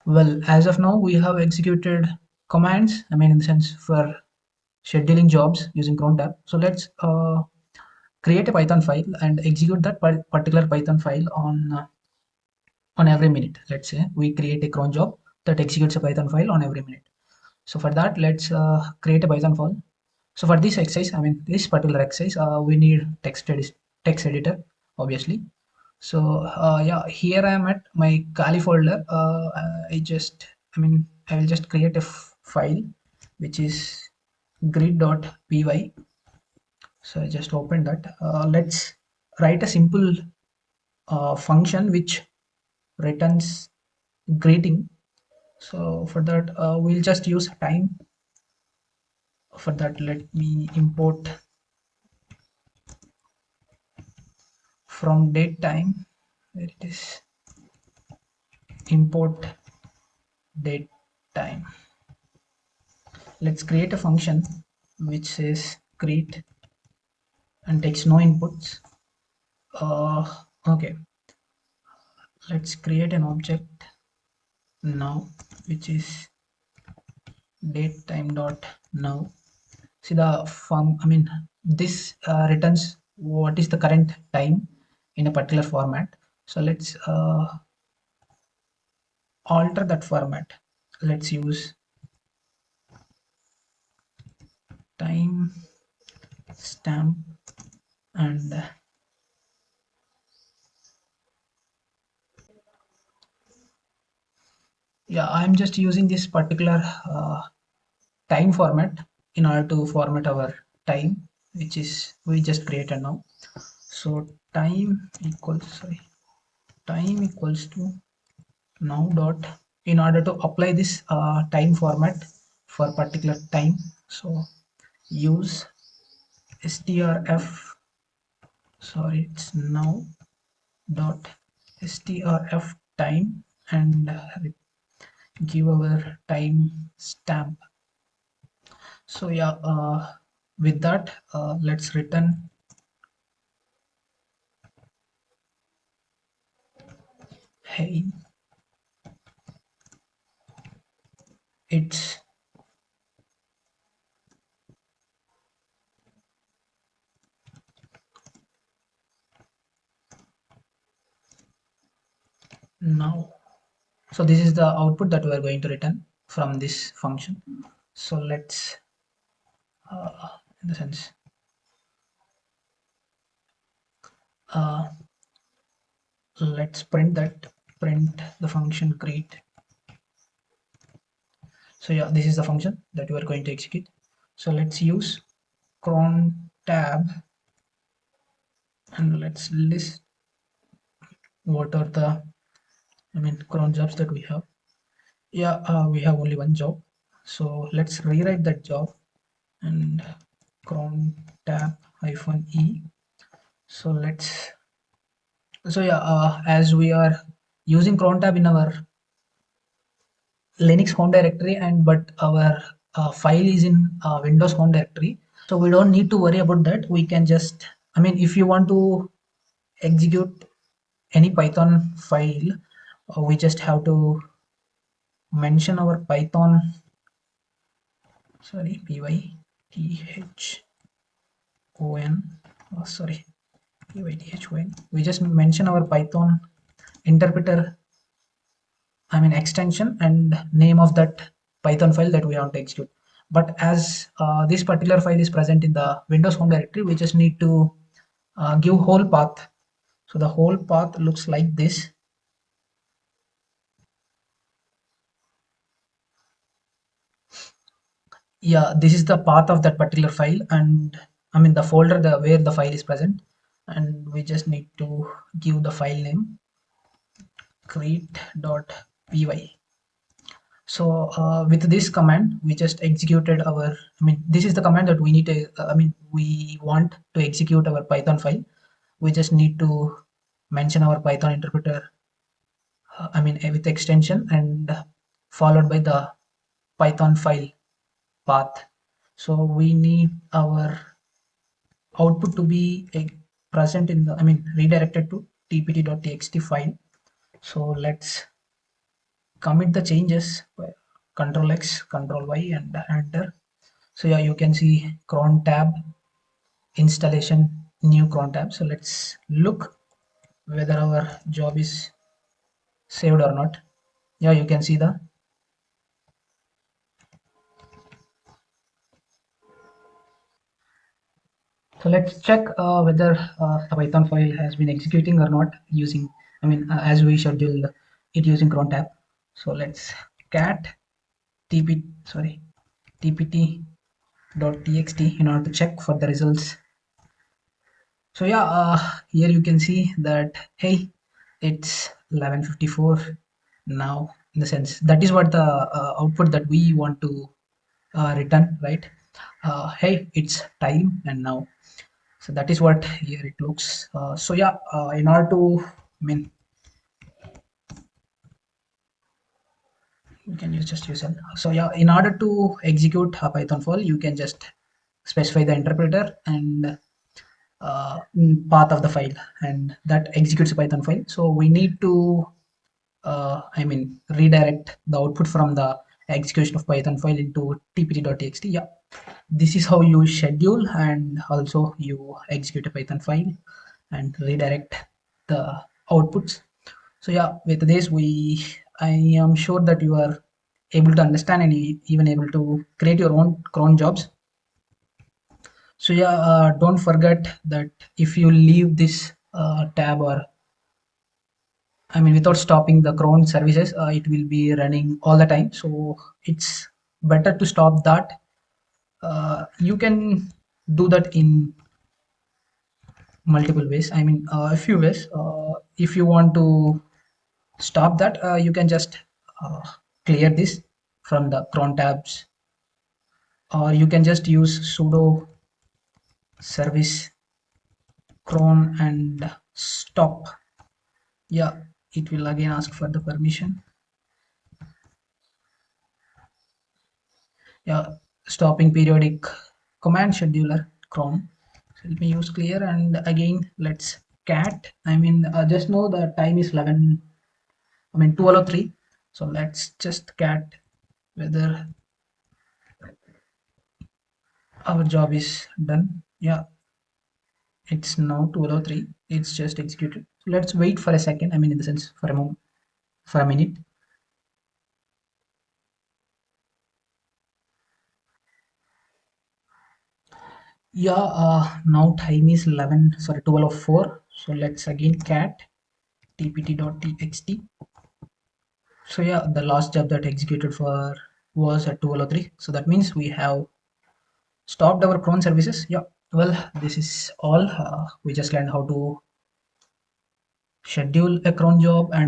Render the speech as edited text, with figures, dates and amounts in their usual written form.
Well, as of now, we have executed commands, I mean, in the sense for scheduling jobs using crontab. So let's create a Python file and execute that particular Python file on every minute. Let's say we create a cron job that executes a Python file on every minute. So for that, let's create a Python file. So for this exercise, I mean this particular exercise, we need text editor, obviously. So yeah, here I am at my Kali folder. I will just create a file which is grid.py. So I just opened that. Let's write a simple function which returns greeting. So for that, we'll just use time. For that, let me import from date time. Where it is, import date time. Let's create a function which says greet and takes no inputs. Okay, let's create an object now which is date time dot now. See the this returns what is the current time in a particular format. So let's alter that format. Let's use time stamp and yeah, I'm just using this particular time format in order to format our time, which is we just created now. So time equals to now dot, in order to apply this time format for particular time. So use strf, sorry, it's now dot strf time and give our time stamp. So yeah, with that, let's return hey, it's now. So this is the output that we are going to return from this function. So let's in the sense uh, let's print the function greet. So yeah, this is the function that we are going to execute. So let's use cron tab and let's list what are the cron jobs that we have. Yeah, we have only one job, so let's rewrite that job and cron tab hyphen e. So let's, so yeah, as we are using cron tab in our Linux home directory, and but our file is in Windows home directory, so we don't need to worry about that. We can just, if you want to execute any Python file, we just have to mention our Python, sorry, python, sorry, python. We just mention our Python interpreter, extension and name of that Python file that we want to execute. But as this particular file is present in the Windows home directory, we just need to give whole path. So the whole path looks like this. Yeah, this is the path of that particular file, and the folder where the file is present, and we just need to give the file name create.py. So with this command, we just executed our, this is the command that we need to, we want to execute our Python file. We just need to mention our Python interpreter, with extension and followed by the Python file path. So we need our output to be present in redirected to tpt.txt file. So let's commit the changes by control X, control Y, and enter. So yeah, you can see cron tab installation, new cron tab. So let's look whether our job is saved or not. Yeah, you can see the. So let's check whether the Python file has been executing or not using, as we schedule it using cron tab. So let's cat tpt.txt in order to check for the results. So yeah, here you can see that, hey, it's 11:54 now. In the sense that is what the output that we want to return, right? Hey, it's time and now. So that is what here it looks. So yeah, in order to, you can just use it. So yeah, in order to execute a Python file, you can just specify the interpreter and path of the file, and that executes a Python file. So we need to redirect the output from the execution of Python file into tpt.txt. Yeah, this is how you schedule and also you execute a Python file and redirect the outputs. So yeah, with this I am sure that you are able to understand and even able to create your own cron jobs. So yeah, don't forget that if you leave this tab, or without stopping the cron services, it will be running all the time. So it's better to stop that. You can do that in multiple ways. A few ways. If you want to stop that, you can just uh, clear this from the cron tabs, or you can just use sudo service cron and stop. Yeah, it will again ask for the permission. Yeah, stopping periodic command scheduler cron. So let me use clear, and again let's cat. Just know the time is 12:03. So let's just cat whether our job is done. Yeah, it's now 12:03. It's just executed. So let's wait for a second. In the sense for a moment, for a minute. Yeah, now time is 12:04. So let's again cat tpt.txt. So yeah, the last job that executed for was at 12:03. So that means we have stopped our cron services. Yeah. Well, this is all. We just learned how to schedule a cron job and